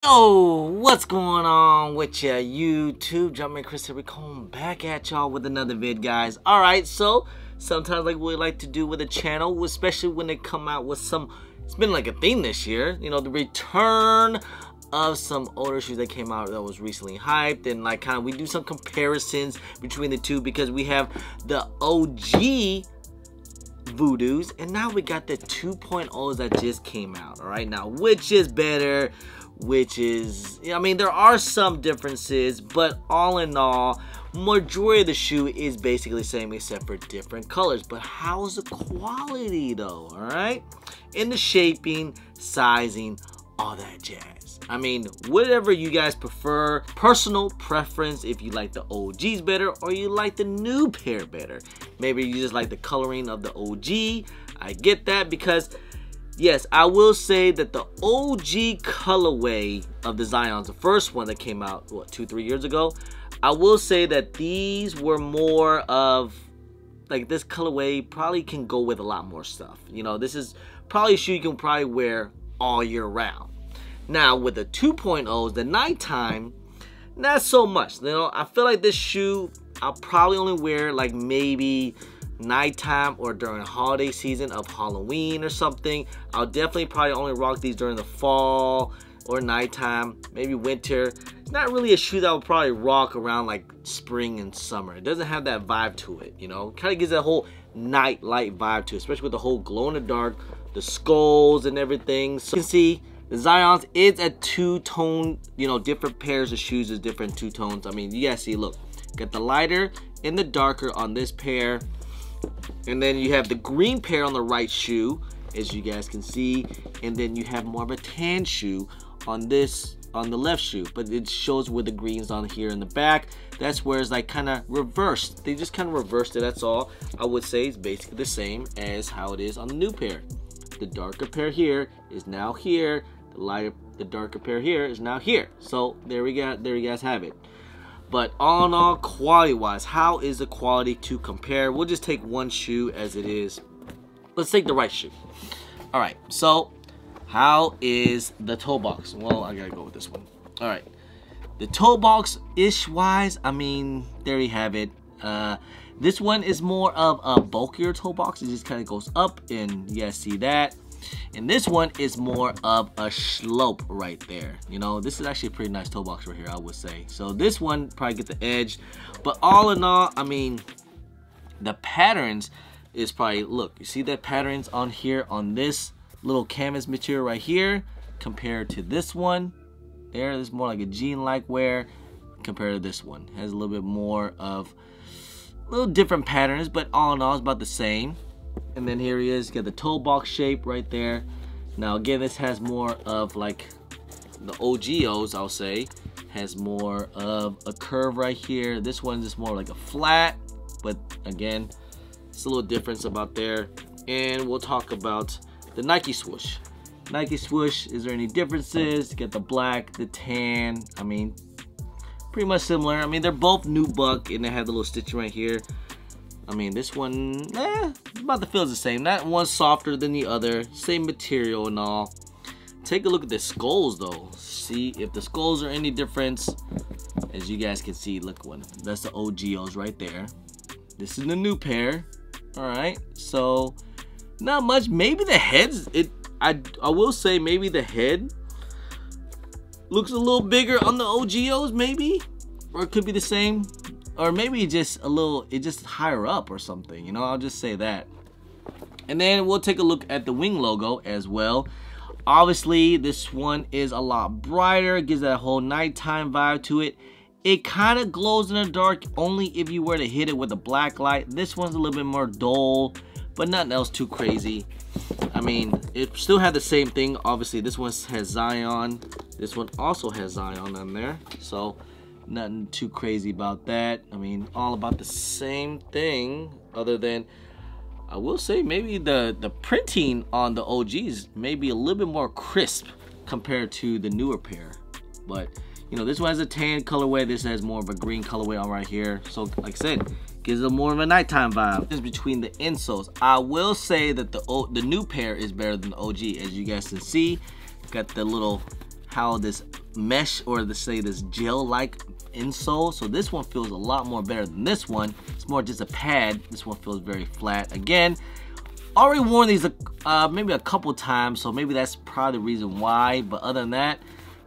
Yo, what's going on with ya YouTube? Jumpman Chris here. We coming back at y'all with another vid, guys. Alright, so sometimes like we like to do with a channel, especially when they come out with some, it's been like a theme this year, you know, the return of some older shoes that came out that was recently hyped, and like kind of we do some comparisons between the two because we have the OG Voodoos and now we got the 2.0s that just came out. All right, now which is better? Which is, I mean, there are some differences, but all in all, majority of the shoe is basically the same except for different colors. But how's the quality though? All right, in the shaping, sizing, all that jazz. I mean, whatever you guys prefer, personal preference, if you like the OGs better or you like the new pair better. Maybe you just like the coloring of the OG. I get that because yes, I will say that the OG colorway of the Zions, the first one that came out, what, 2-3 years ago, I will say that these were more of, like, this colorway probably can go with a lot more stuff. You know, this is probably a shoe you can probably wear all year round. Now, with the 2.0s, the nighttime, not so much. You know, I feel like this shoe, I'll probably only wear, like, maybe nighttime or during holiday season of Halloween or something. I'll definitely probably only rock these during the fall or nighttime, maybe winter. It's not really a shoe that I'll probably rock around like spring and summer. It doesn't have that vibe to it, you know. Kind of gives that whole night light vibe to it, especially with the whole glow in the dark, the skulls and everything. So you can see the Zions is a two-tone, you know, different pairs of shoes is different two tones. I mean, you guys see, look, got the lighter and the darker on this pair. And then you have the green pair on the right shoe, as you guys can see, and then you have more of a tan shoe on this, on the left shoe, but it shows where the green's on here in the back. That's where it's like kind of reversed. They just kind of reversed it. That's all. I would say it's basically the same as how it is on the new pair. The darker pair here is now here. The lighter, the darker pair here is now here. So there we got. There you guys have it. But all in all, quality-wise, how is the quality to compare? We'll just take one shoe as it is. Let's take the right shoe. All right, so how is the toe box? Well, I gotta go with this one. All right, the toe box-ish wise, I mean, there you have it. This one is more of a bulkier toe box. It just kind of goes up, and you guys see that. And this one is more of a slope right there. You know, this is actually a pretty nice toe box right here, I would say. So this one probably get the edge. But all in all, I mean, the patterns is probably, look, you see that patterns on here on this little canvas material right here compared to this one. There, this is more like a jean-like wear compared to this one. It has a little bit more of little different patterns, but all in all, it's about the same. And then here he is, got the toe box shape right there. Now again, this has more of like the OGOs, I'll say, has more of a curve right here. This one's just more like a flat, but again, it's a little difference about there. And we'll talk about the Nike swoosh. Nike swoosh, is there any differences? Get the black, the tan, I mean, pretty much similar. I mean, they're both nubuck and they have the little stitching right here. I mean, this one, about the feels the same. That one's softer than the other. Same material and all. Take a look at the skulls, though. See if the skulls are any difference. As you guys can see, look, one. That's the OGOs right there. This is the new pair. All right, so not much. Maybe the heads. I will say maybe the head looks a little bigger on the OGOs, maybe, or it could be the same. Or maybe just a little, it just higher up or something, you know, I'll just say that. And then we'll take a look at the wing logo as well. Obviously, this one is a lot brighter, gives that whole nighttime vibe to it. It kind of glows in the dark only if you were to hit it with a black light. This one's a little bit more dull, but nothing else too crazy. I mean, it still had the same thing. Obviously, this one has Zion. This one also has Zion on there. So nothing too crazy about that. I mean, all about the same thing, other than I will say maybe the printing on the OGs may be a little bit more crisp compared to the newer pair. But you know, this one has a tan colorway. This has more of a green colorway on right here. So like I said, gives it more of a nighttime vibe. Just between the insoles, I will say that the new pair is better than the OG. As you guys can see, got the little how this mesh, or let's say this gel-like insole. So this one feels a lot more better than this one. It's more just a pad. This one feels very flat. Again, already worn these maybe a couple times, so maybe that's probably the reason why. But other than that,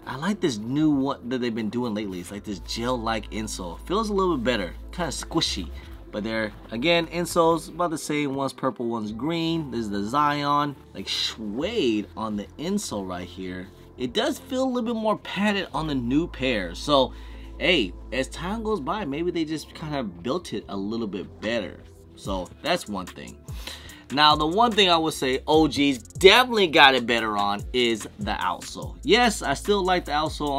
I like this new one that they've been doing lately. It's like this gel-like insole. Feels a little bit better, kind of squishy. But they're, again, insoles about the same. One's purple, one's green. This is the Zion, like suede on the insole right here. It does feel a little bit more padded on the new pair. So, hey, as time goes by, maybe they just kind of built it a little bit better. So that's one thing. Now, the one thing I would say OGs definitely got it better on is the outsole. Yes, I still like the outsole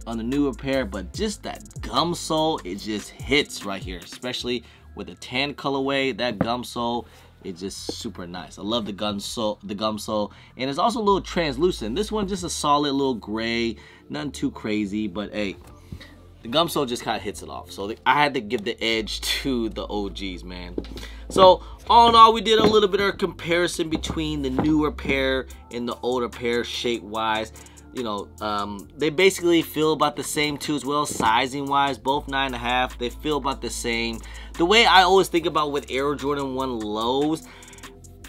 on the newer pair, but just that gum sole, it just hits right here, especially with the tan colorway. That gum sole is just super nice. I love the gum sole, and it's also a little translucent. This one just a solid little gray, nothing too crazy, but hey, the gum sole just kind of hits it off. So I had to give the edge to the OGs, man. So all in all, we did a little bit of a comparison between the newer pair and the older pair shape wise. You know, they basically feel about the same too as well, sizing wise, both 9.5. They feel about the same. The way I always think about with Air Jordan 1 lows,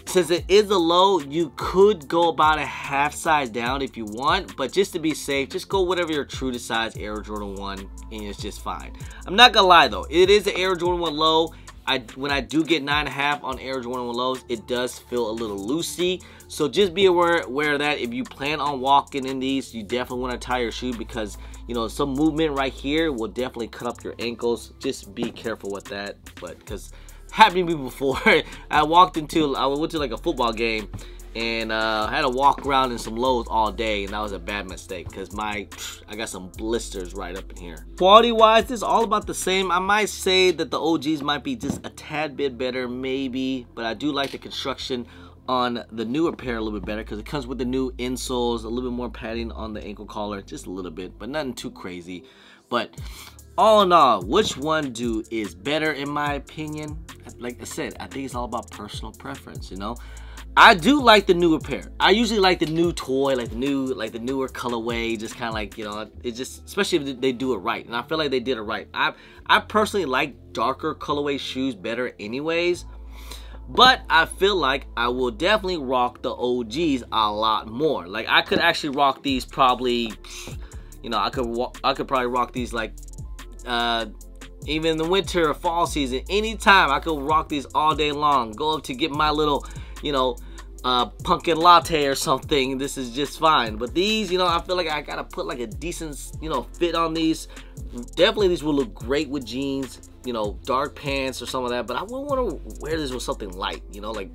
since it is a low, you could go about a half size down if you want, but just to be safe, just go whatever your true to size Air Jordan 1, and it's just fine. I'm not gonna lie though, it is an Air Jordan 1 low. When I do get 9.5 on Air Jordan 1 lows, it does feel a little loosey. So just be aware of that. If you plan on walking in these, you definitely want to tie your shoe, because you know some movement right here will definitely cut up your ankles. Just be careful with that. But because happened to me before, I went to like a football game, and I had to walk around in some lows all day, and that was a bad mistake because I got some blisters right up in here. Quality wise, this is all about the same. I might say that the OGs might be just a tad bit better, maybe, but I do like the construction on the newer pair a little bit better because it comes with the new insoles, a little bit more padding on the ankle collar, just a little bit, but nothing too crazy. But all in all, which one is better in my opinion? Like I said, I think it's all about personal preference, you know. I do like the newer pair. I usually like the new toy, like the newer colorway, just kind of like, you know, it just, especially if they do it right. And I feel like they did it right. I personally like darker colorway shoes better anyways, but I feel like I will definitely rock the OGs a lot more. Like I could actually rock these probably, you know, I could probably rock these like even in the winter or fall season, anytime. I could rock these all day long. Go up to get my little, you know, pumpkin latte or something. This is just fine. But these, you know, I feel like I gotta put like a decent, you know, fit on these. Definitely these will look great with jeans, you know, dark pants or some of that, but I wouldn't want to wear this with something light, you know, like,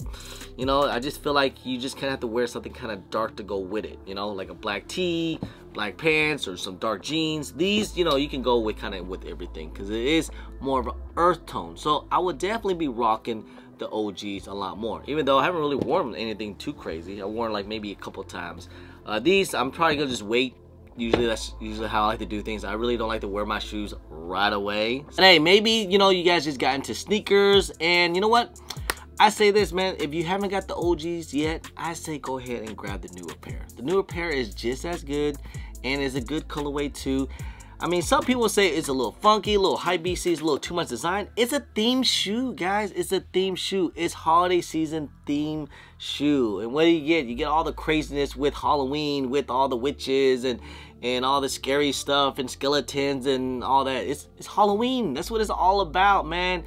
you know, I just feel like you just kind of have to wear something kind of dark to go with it, you know, like a black tee, black pants, or some dark jeans. These, you know, you can go with kind of with everything because it is more of an earth tone. So I would definitely be rocking the OGs a lot more, even though I haven't really worn anything too crazy. I worn like maybe a couple times. These I'm probably gonna just wait. Usually that's usually how I like to do things. I really don't like to wear my shoes right away. And hey, maybe, you know, you guys just got into sneakers, and you know what, I say this, man, if you haven't got the OGs yet, I say go ahead and grab the newer pair. The newer pair is just as good and is a good colorway too. I mean, some people say it's a little funky, a little high BC, it's a little too much design. It's a themed shoe, guys. It's a themed shoe. It's holiday season themed shoe. And what do you get? You get all the craziness with Halloween, with all the witches and all the scary stuff and skeletons and all that. It's Halloween. That's what it's all about, man.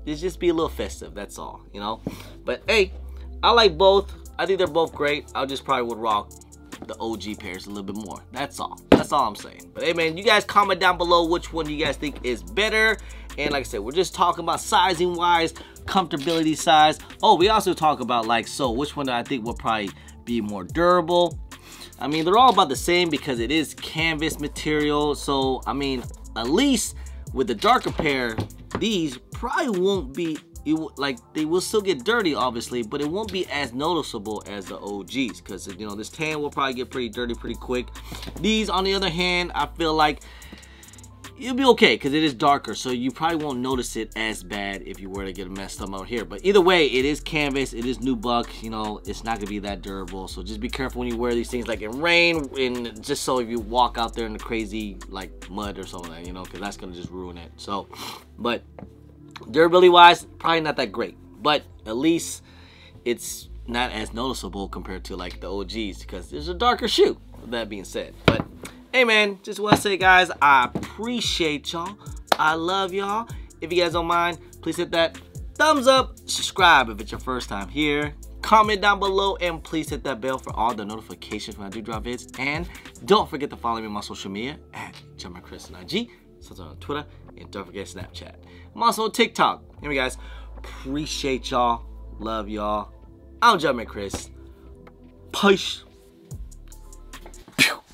It's just be a little festive, that's all, you know. But hey, I like both. I think they're both great. I just probably would rock the OG pairs a little bit more. That's all I'm saying. But hey, man, you guys comment down below which one you guys think is better. And like I said, we're just talking about sizing wise, comfortability size. Oh, we also talk about like, so which one do I think will probably be more durable. I mean, they're all about the same because it is canvas material. So I mean, at least with the darker pair, these probably won't be, like, they will still get dirty obviously, but it won't be as noticeable as the OGs because, you know, this tan will probably get pretty dirty pretty quick. These on the other hand, I feel like you'll be okay because it is darker, so you probably won't notice it as bad if you were to get messed up out here. But either way, it is canvas, it is nubuck, you know, it's not gonna be that durable. So just be careful when you wear these things, like in rain, and just so if you walk out there in the crazy like mud or something, you know, because that's gonna just ruin it. So, but durability wise, probably not that great, but at least it's not as noticeable compared to like the OGs because there's a darker shoe. With that being said, but hey man, just want to say guys, I appreciate y'all. I love y'all. If you guys don't mind, please hit that thumbs up, subscribe if it's your first time here, comment down below, and please hit that bell for all the notifications when I do drop vids. And don't forget to follow me on my social media at Jumpman Chris on IG, so on Twitter, and don't forget Snapchat. I'm also on TikTok. Anyway guys, appreciate y'all. Love y'all. I'm Jumpman Chris. Peace.